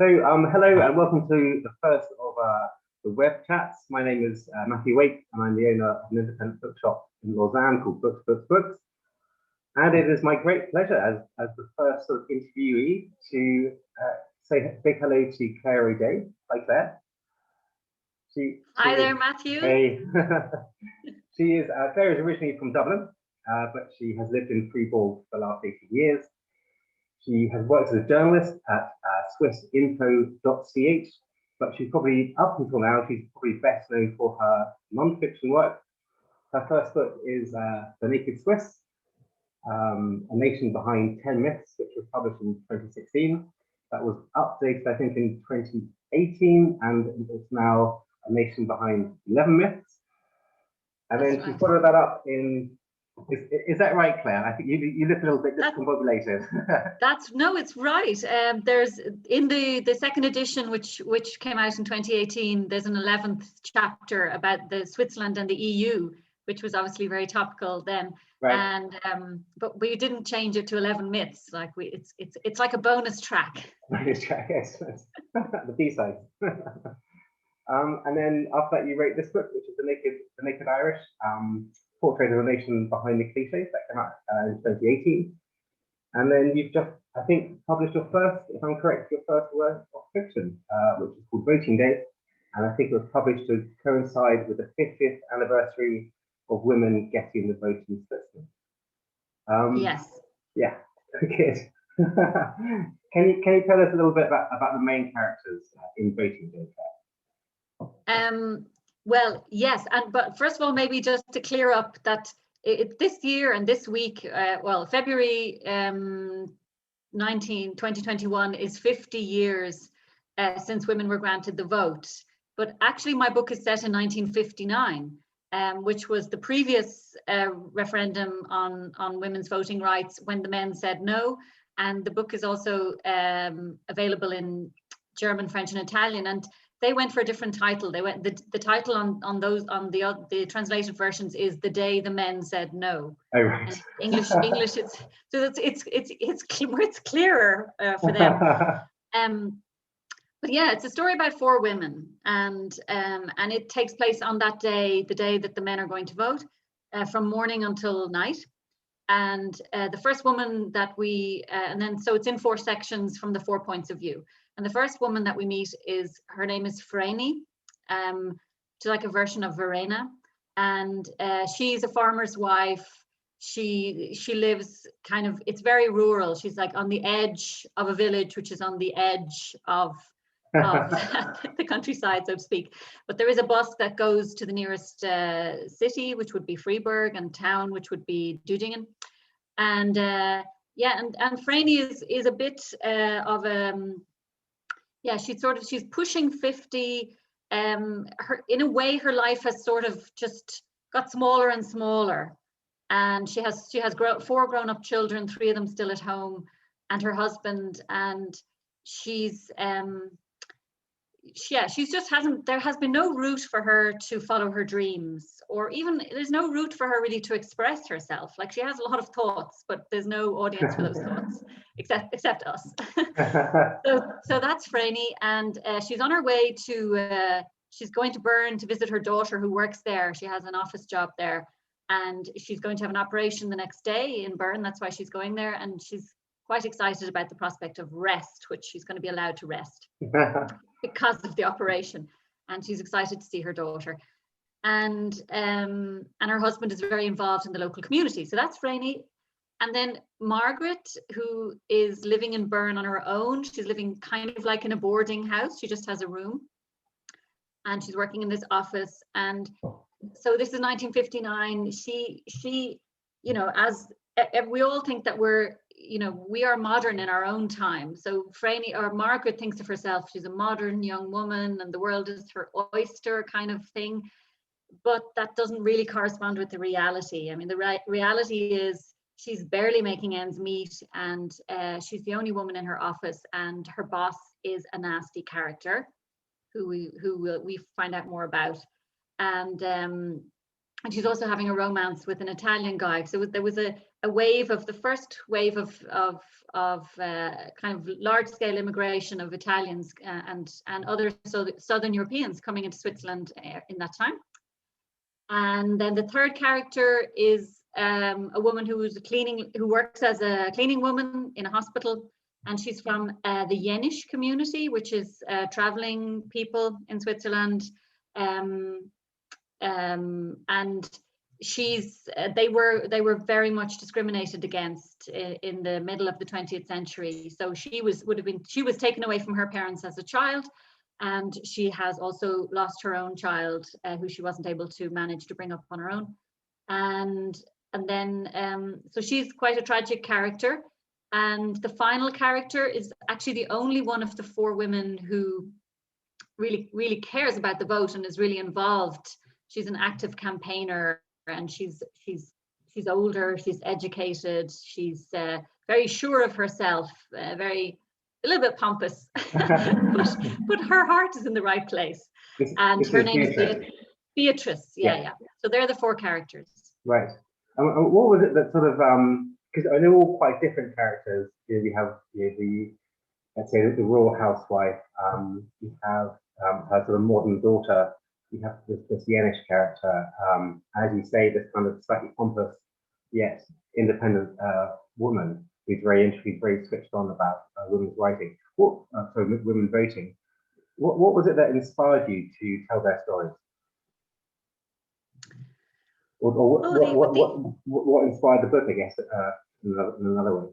Hello and welcome to the first of the web chats. My name is Matthew Wake, and I'm the owner of an independent bookshop in Lausanne called Books. And it is my great pleasure as the first sort of interviewee to say a big hello to Clare O'Dea. Hi, Clare. Hi there, Matthew. Hey. Clare is originally from Dublin, but she has lived in Fribourg for the last 18 years. She has worked as a journalist at swissinfo.ch, but she's probably, up until now, she's probably best known for her non-fiction work. Her first book is The Naked Swiss, A Nation Behind 10 Myths, which was published in 2016. That was updated, I think, in 2018, and it's now A Nation Behind 11 Myths. And then she followed that up in, is that right, Clare? I think you look a little bit discombobulated. It's right. There's in the second edition, which came out in 2018, there's an 11th chapter about the Switzerland and the EU, which was obviously very topical then. Right. And but we didn't change it to 11 myths. Like it's like a bonus track. Bonus track, yes. The B-side. And then after that, you wrote this book, which is The Naked Irish. Portrait of a Nation Behind the Cliches, that came out in 2018. And then you've just, I think, published your first, if I'm correct, your first work of fiction, which is called Voting Day. And I think it was published to coincide with the 50th anniversary of women getting the vote in Switzerland. Yes. Yeah, good. Can you tell us a little bit about the main characters in Voting Day? Well, yes, but first of all, maybe just to clear up that this year and this week, February 2021 is 50 years since women were granted the vote. But actually, my book is set in 1959, which was the previous referendum on women's voting rights when the men said no. And the book is also available in German, French, and Italian. And they went for a different title. They went the title on the translated versions is The Day the Men Said No. Oh, right. English it's clearer for them. But yeah, it's a story about 4 women, and it takes place on that day, the day that the men are going to vote, from morning until night. And the first woman that so it's in 4 sections from the 4 points of view. And the first woman that we meet her name is Freni, she's like a version of Verena. And she's a farmer's wife. She lives it's very rural. She's like on the edge of a village, which is on the edge of the countryside, so to speak. But there is a bus that goes to the nearest city, which would be Fribourg, and town, which would be Düdingen. And and Freni is a bit of a she's pushing 50. In a way, her life has sort of just got smaller and smaller, and she has 4 grown-up children, 3 of them still at home, and her husband, and there has been no route for her to follow her dreams, or even there's no route for her really to express herself. Like, she has a lot of thoughts, but there's no audience for those thoughts except us. so that's Freni, and she's on her way to she's going to Bern to visit her daughter who works there. She has an office job there, and she's going to have an operation the next day in Bern. That's why she's going there, and she's quite excited about the prospect of rest, which she's going to be allowed to rest because of the operation. And she's excited to see her daughter. And her husband is very involved in the local community. So that's Freni. And then Margaret, who is living in Bern on her own. She's living kind of like in a boarding house. She just has a room. And she's working in this office. And so this is 1959. She as we all think that we are modern in our own time. So Freni, or Margaret, thinks of herself, she's a modern young woman and the world is her oyster kind of thing. But that doesn't really correspond with the reality. I mean, the reality is she's barely making ends meet, and she's the only woman in her office, and her boss is a nasty character who we find out more about. And she's also having a romance with an Italian guy. So there was a a wave of the first wave of kind of large-scale immigration of Italians and other Southern Europeans coming into Switzerland in that time. And then the third character is a woman who works as a cleaning woman in a hospital, and she's from the Jenisch community, which is traveling people in Switzerland, and they were very much discriminated against in the middle of the 20th century. So she was taken away from her parents as a child, and she has also lost her own child who she wasn't able to manage to bring up on her own. And then so she's quite a tragic character. And the final character is actually the only one of the four women who really cares about the vote and is really involved. She's an active campaigner, and she's older, she's educated, she's very sure of herself, a little bit pompous, but her heart is in the right place. And her name is Beatrice. Yeah. So they're the four characters. Right. And what was it that sort of, because I know all quite different characters. We have let's say the rural housewife. You have her sort of modern daughter. You have this Jenisch character, as you say, this kind of slightly pompous yet independent woman who's very switched on about women's writing. Women voting. What was it that inspired you to tell their stories? Or what inspired the book, I guess, in another way?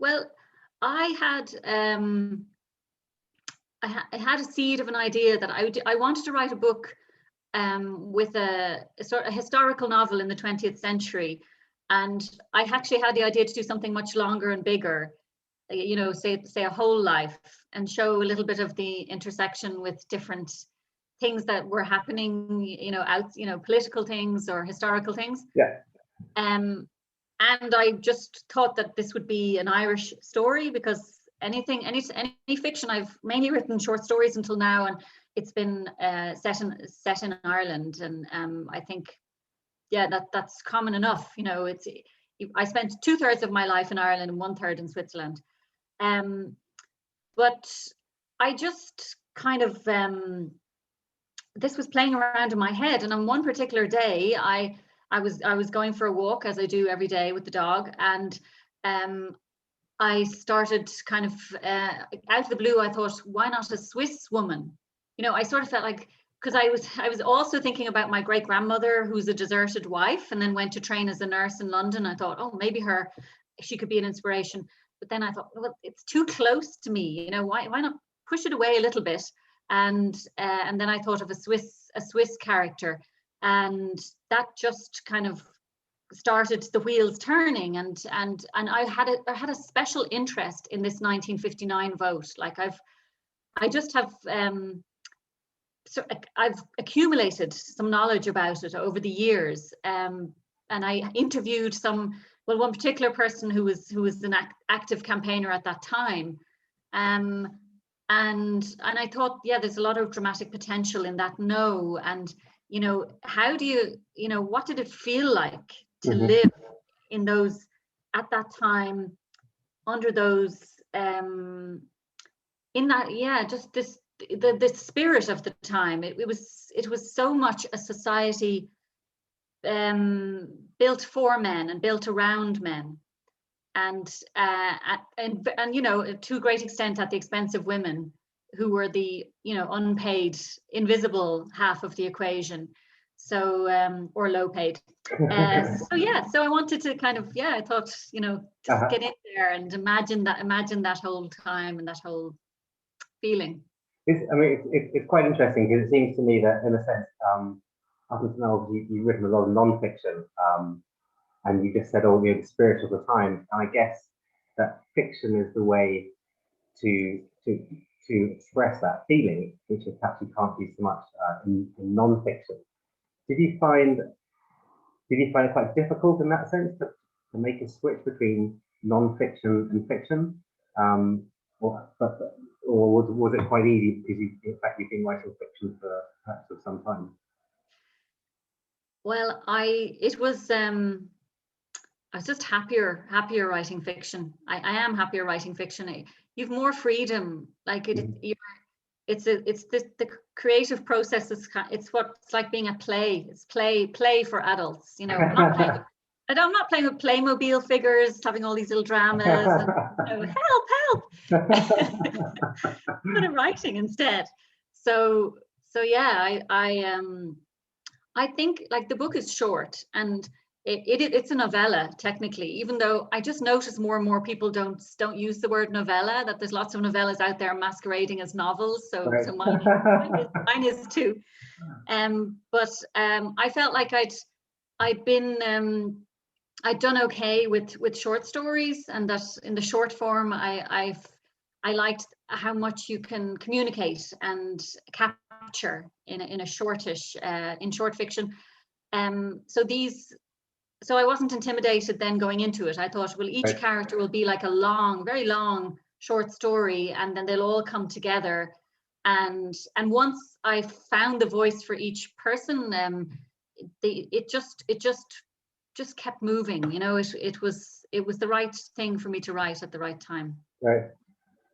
Well, I had a seed of an idea that I wanted to write a book with a sort of historical novel in the 20th century, and I actually had the idea to do something much longer and bigger, say a whole life, and show a little bit of the intersection with different things that were happening, political things or historical things. Yeah. And I just thought that this would be an Irish story, because any fiction, I've mainly written short stories until now, and it's been set in Ireland, and I think, that's common enough. I spent 2/3 of my life in Ireland and 1/3 in Switzerland, but I just kind of this was playing around in my head, and on one particular day, I was going for a walk, as I do every day with the dog, and I started kind of out of the blue, I thought, why not a Swiss woman? I sort of felt like, because I was also thinking about my great grandmother, who's a deserted wife and then went to train as a nurse in London. I thought, oh, maybe she could be an inspiration. But then I thought, well, it's too close to me. Why not push it away a little bit? And then I thought of a Swiss character, and that just kind of started the wheels turning. And I had a special interest in this 1959 vote. Like I've accumulated some knowledge about it over the years, and I interviewed one particular person who was an active campaigner at that time, and I thought, there's a lot of dramatic potential in that. And how do you what did it feel like to live in those, at that time, under those in that, just this, the spirit of the time. It was so much a society built for men and built around men, and to a great extent at the expense of women, who were the unpaid, invisible half of the equation, or low paid. So I wanted to kind of, I thought, just get in there and imagine that whole time and that whole feeling. It's quite interesting, because it seems to me that, in a sense, up until now, you've written a lot of non-fiction, and you just said, the spirit of the time. And I guess that fiction is the way to express that feeling, which is perhaps you can't do so much in non-fiction. Did you find it quite difficult in that sense to make a switch between non-fiction and fiction, or was it quite easy, because in fact you've been writing fiction for perhaps some time? Well, I was just happier writing fiction. I am happier writing fiction. You've more freedom. Like it's the creative process. It's what it's like being a play. It's play for adults. You know, I'm not playing. I'm not playing with Playmobil figures, having all these little dramas. And, help! But I'm writing instead. So yeah, I think like the book is short and it's a novella technically, even though I just notice more and more people don't use the word novella, that there's lots of novellas out there masquerading as novels. So Right. so mine is too. But I felt like I'd done okay with short stories, and that in the short form I liked how much you can communicate and capture in a shortish in short fiction. So I wasn't intimidated then going into it. I thought, well, each character will be like a long, very long short story, and then they'll all come together. And once I found the voice for each person, it just kept moving. You know, it was the right thing for me to write at the right time. Right.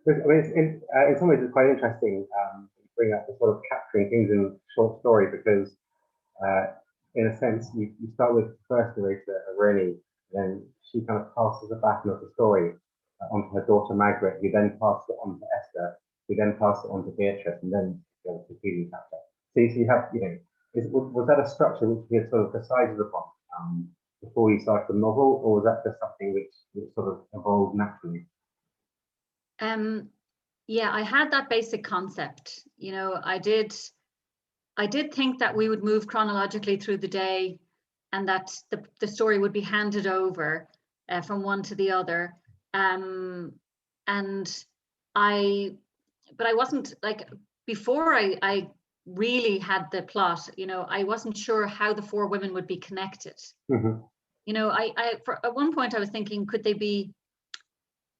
I mean, in some ways, it's quite interesting to bring up the sort of capturing things in short story, because in a sense, you start with the first narrator, Bergli, then she kind of passes the baton of the story onto her daughter Margaret, who then passes it on to Esther, who then passes it on to Beatrice, and then the concluding chapter. So you have, you know, was that a structure which you had sort of decided upon before you started the novel, or was that just something which sort of evolved naturally? Yeah, I had that basic concept. You know, I did think that we would move chronologically through the day, and that the story would be handed over from one to the other. But I wasn't like, before I really had the plot, you know, I wasn't sure how the four women would be connected. Mm-hmm. You know, at one point I was thinking, could they be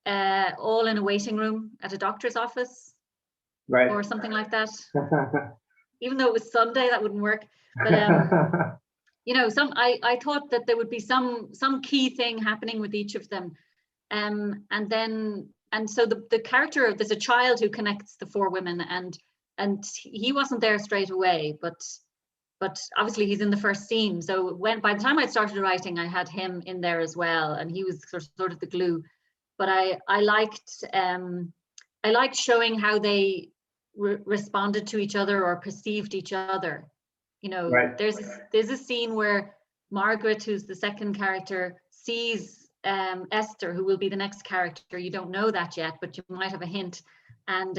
all in a waiting room at a doctor's office, right, or something like that? Even though it was Sunday, that wouldn't work. But you know, I thought that there would be some key thing happening with each of them, and so the character, there's a child who connects the four women, and he wasn't there straight away, but obviously he's in the first scene. So by the time I started writing, I had him in there as well, and he was sort of the glue. But I liked showing how they responded to each other or perceived each other. You know, there's a scene where Margaret, who's the second character, sees Esther, who will be the next character. You don't know that yet, but you might have a hint. And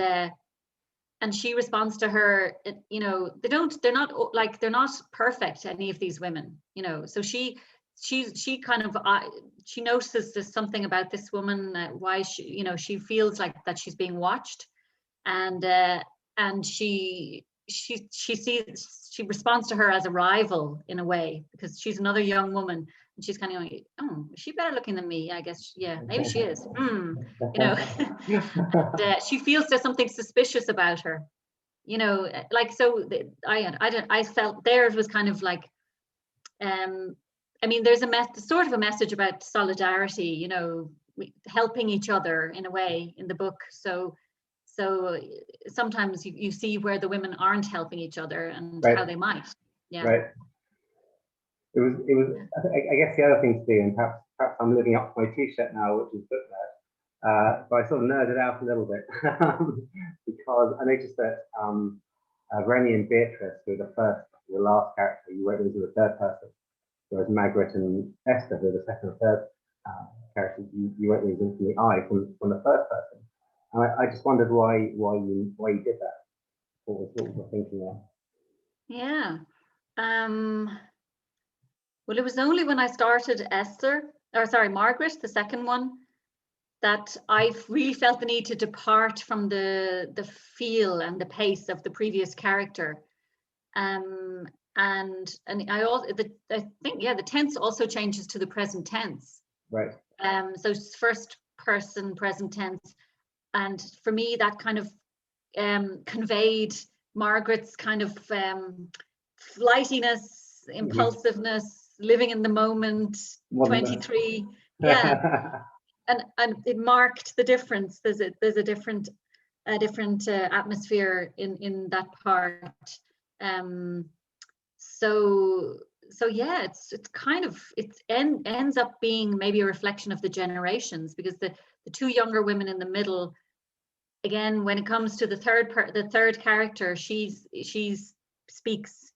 she responds to her. You know, they're not perfect, any of these women. You know, so she kind of she notices there's something about this woman, why she feels like that she's being watched, and she responds to her as a rival in a way, because she's another young woman, and she's kind of going, oh, is she better looking than me? I guess, yeah, maybe she is. You know, and, she feels there's something suspicious about her. You know, like, so I felt theirs was kind of like, I mean, there's sort of a message about solidarity, you know, helping each other in a way in the book. So sometimes you see where the women aren't helping each other, and how they might. Yeah. Right. It was. I guess the other thing to do, and perhaps I'm living up to my T-shirt now, which is book nerd, but I sort of nerded out a little bit because I noticed that Bergli and Beatrice were the last character. You wrote those as the third person. Whereas Margaret and Esther, who are the second and third characters, you wrote these in the eye from the first person. And I just wondered why you did that. What was the thinking there? Yeah. Well, it was only when I started Margaret, the second one, that I really felt the need to depart from the feel and the pace of the previous character. And I think the tense also changes to the present tense. Right. So it's first person present tense, and for me that kind of conveyed Margaret's kind of flightiness, impulsiveness, living in the moment, Wonderful. 23. Yeah. And it marked the difference. There's a different atmosphere in that part. So yeah, it's kind of, ends up being maybe a reflection of the generations, because the two younger women in the middle, again, when it comes to the third character, she speaks.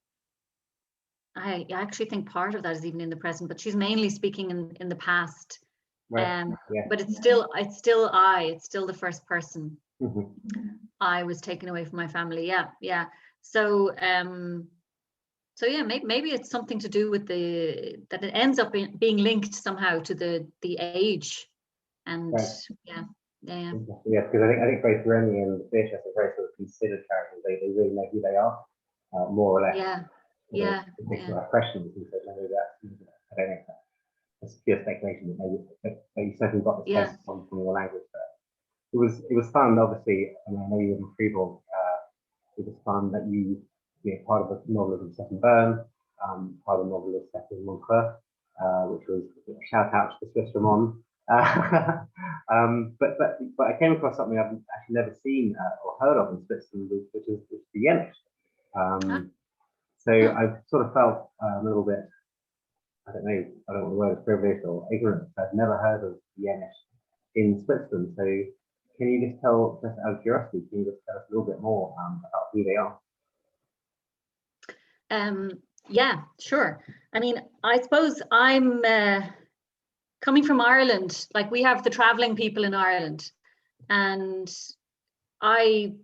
I actually think part of that is even in the present, but she's mainly speaking in the past. Right. But it's still the first person. Mm-hmm. I was taken away from my family. Yeah. So yeah, maybe it's something to do with that it ends up being linked somehow to the age, and right. Yeah, because I think both Remy and Beatrice are very sort of considered characters. They really know who they are, more or less. Yeah. They sort of have questions and say, no, I don't know. It's pure speculation, but you certainly got the sense from your language there. It was fun, obviously, and I know you were in Fribourg. It was fun that you part of the novel is set in Bern, part of the novel is set in Montreux, which was a shout out to Swiss Ramon. But I came across something I've actually never seen or heard of in Switzerland, which is the Yenish. So I sort of felt a little bit, I don't know what the word is, privileged or ignorant. I've never heard of the Yenish in Switzerland. So can you just tell, just out of curiosity, can you just tell us a little bit more about who they are? Yeah, sure. I mean, I suppose I'm coming from Ireland. Like, we have the traveling people in Ireland, and I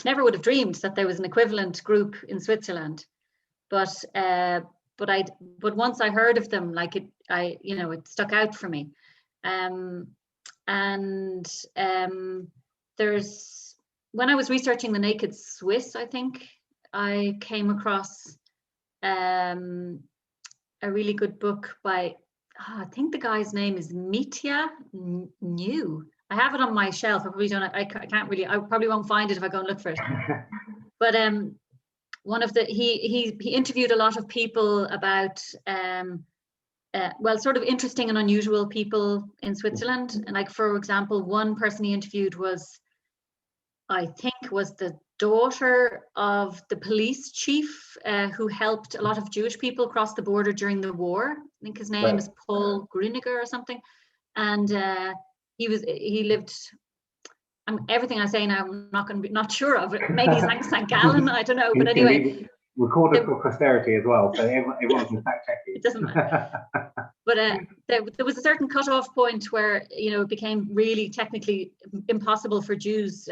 never would have dreamed that there was an equivalent group in Switzerland. But once I heard of them, like it stuck out for me. There's, when I was researching The Naked Swiss, I think I came across a really good book by, I think the guy's name is Mitya New. I have it on my shelf. I probably won't find it if I go and look for it. But one of he interviewed a lot of people about sort of interesting and unusual people in Switzerland. And like, for example, one person he interviewed was the daughter of the police chief who helped a lot of Jewish people cross the border during the war. I think his name is Paul Gruniger or something. And he lived, everything I say now, I'm not sure of it. Maybe St. Gallen, I don't know. But anyway, recorded for posterity as well, so everyone can fact check you. It doesn't matter. But there was a certain cutoff point where it became really technically impossible for Jewish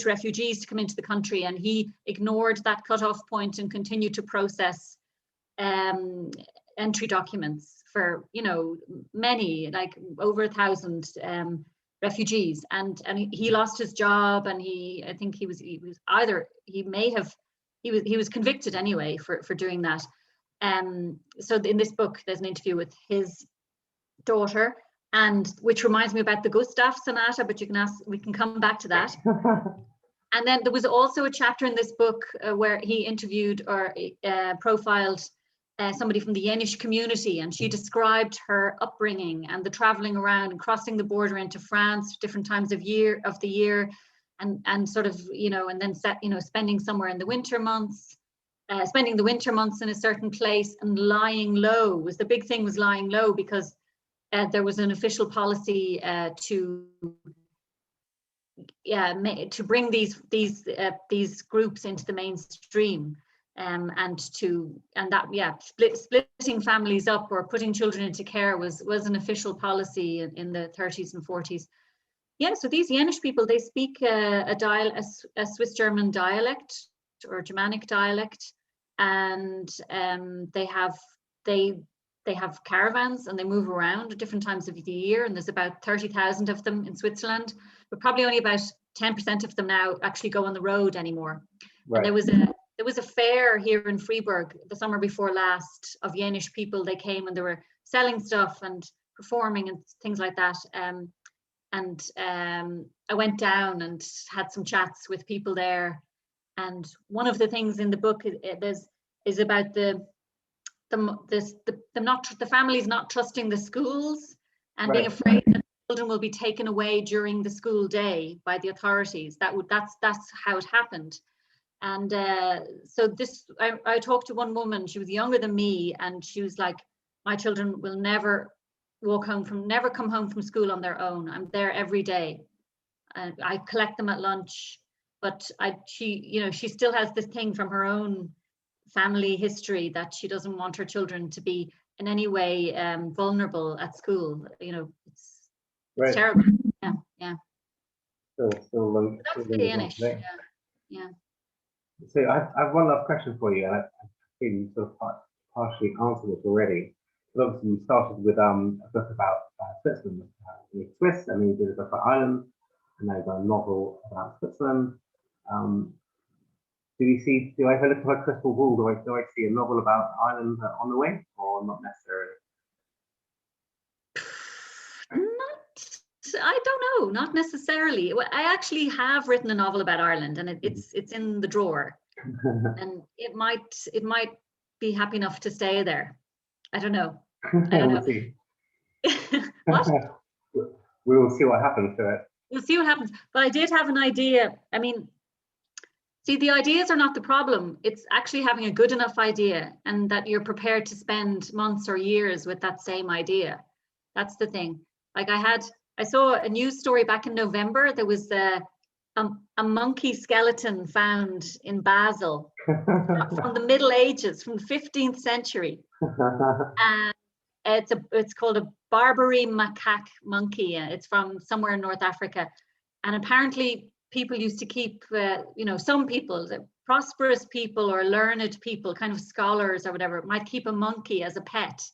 refugees to come into the country, and he ignored that cutoff point and continued to process entry documents for many, like over 1,000 refugees, and he lost his job, and I think he was convicted anyway for doing that. So in this book, there's an interview with his daughter, and which reminds me about the Gustav Sonata, but we can come back to that. And then there was also a chapter in this book where he interviewed or profiled somebody from the Yenish community, and she described her upbringing and the traveling around and crossing the border into France different times of the year, and sort of and then spending somewhere in the winter months, spending the winter months in a certain place, and lying low. The big thing was lying low, because there was an official policy to bring these groups into the mainstream, splitting families up or putting children into care was an official policy in the 30s and 40s. Yeah, so these Yenish people, they speak a Swiss German dialect or Germanic dialect, and they have caravans, and they move around at different times of the year, and there's about 30,000 of them in Switzerland, but probably only about 10% of them now actually go on the road anymore. Right. And there was a fair here in Fribourg the summer before last of Yenish people. They came and they were selling stuff and performing and things like that. I went down and had some chats with people there. And one of the things in the book is about the the families not trusting the schools and being Right. afraid that children will be taken away during the school day by the authorities. That's how it happened. And so I talked to one woman, she was younger than me, and she was like, my children will never never come home from school on their own. I'm there every day. And I collect them at lunch, but she still has this thing from her own family history that she doesn't want her children to be in any way vulnerable at school. It's Right. terrible. Yeah. Still That's the Inish. Yeah. So I have one last question for you, and I think you sort of partially answered it already. But obviously, you started with a book about Switzerland, Swiss, and then you did a book about Ireland, and now you've got a novel about Switzerland. Do I look at my crystal ball? Do I see a novel about Ireland on the way, or not necessarily? I don't know, not necessarily. Well, I actually have written a novel about Ireland, and it's in the drawer, and it might be happy enough to stay there. I don't know. We'll see. What? We will see what happens to it. We'll see what happens. But I did have an idea. I mean, see, the ideas are not the problem. It's actually having a good enough idea, and that you're prepared to spend months or years with that same idea. That's the thing. Like I saw a news story back in November. There was a monkey skeleton found in Basel from the Middle Ages, from the 15th century. And it's called a Barbary macaque monkey. It's from somewhere in North Africa. And apparently people used to keep, some people, prosperous people or learned people, kind of scholars or whatever, might keep a monkey as a pet.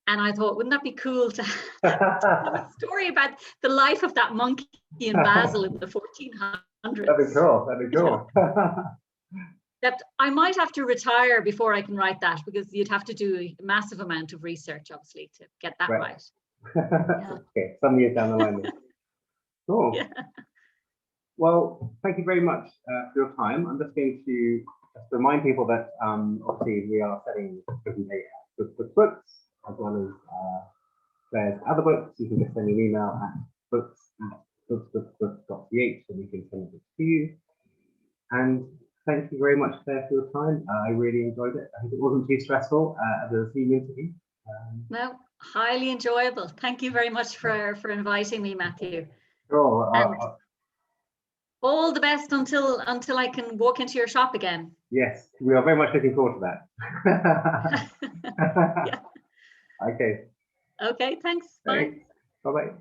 And I thought, wouldn't that be cool to have a story about the life of that monkey in Basel in the 1400s? That'd be cool. That I might have to retire before I can write that, because you'd have to do a massive amount of research, obviously, to get that right. Yeah. Okay, some years down the line. Cool. Yeah. Well, thank you very much for your time. I'm just going to remind people that obviously we are setting books, as well as Clare's other books. You can just send me an email at books@books.ch, and we can send it to you. And thank you very much, Clare, for your time. I really enjoyed it. I hope it wasn't too stressful as a Zoom interview. No, highly enjoyable. Thank you very much for inviting me, Matthew. Sure. And all the best until I can walk into your shop again. Yes, we are very much looking forward to that. Yeah. Okay. Okay, thanks. Bye. Bye-bye.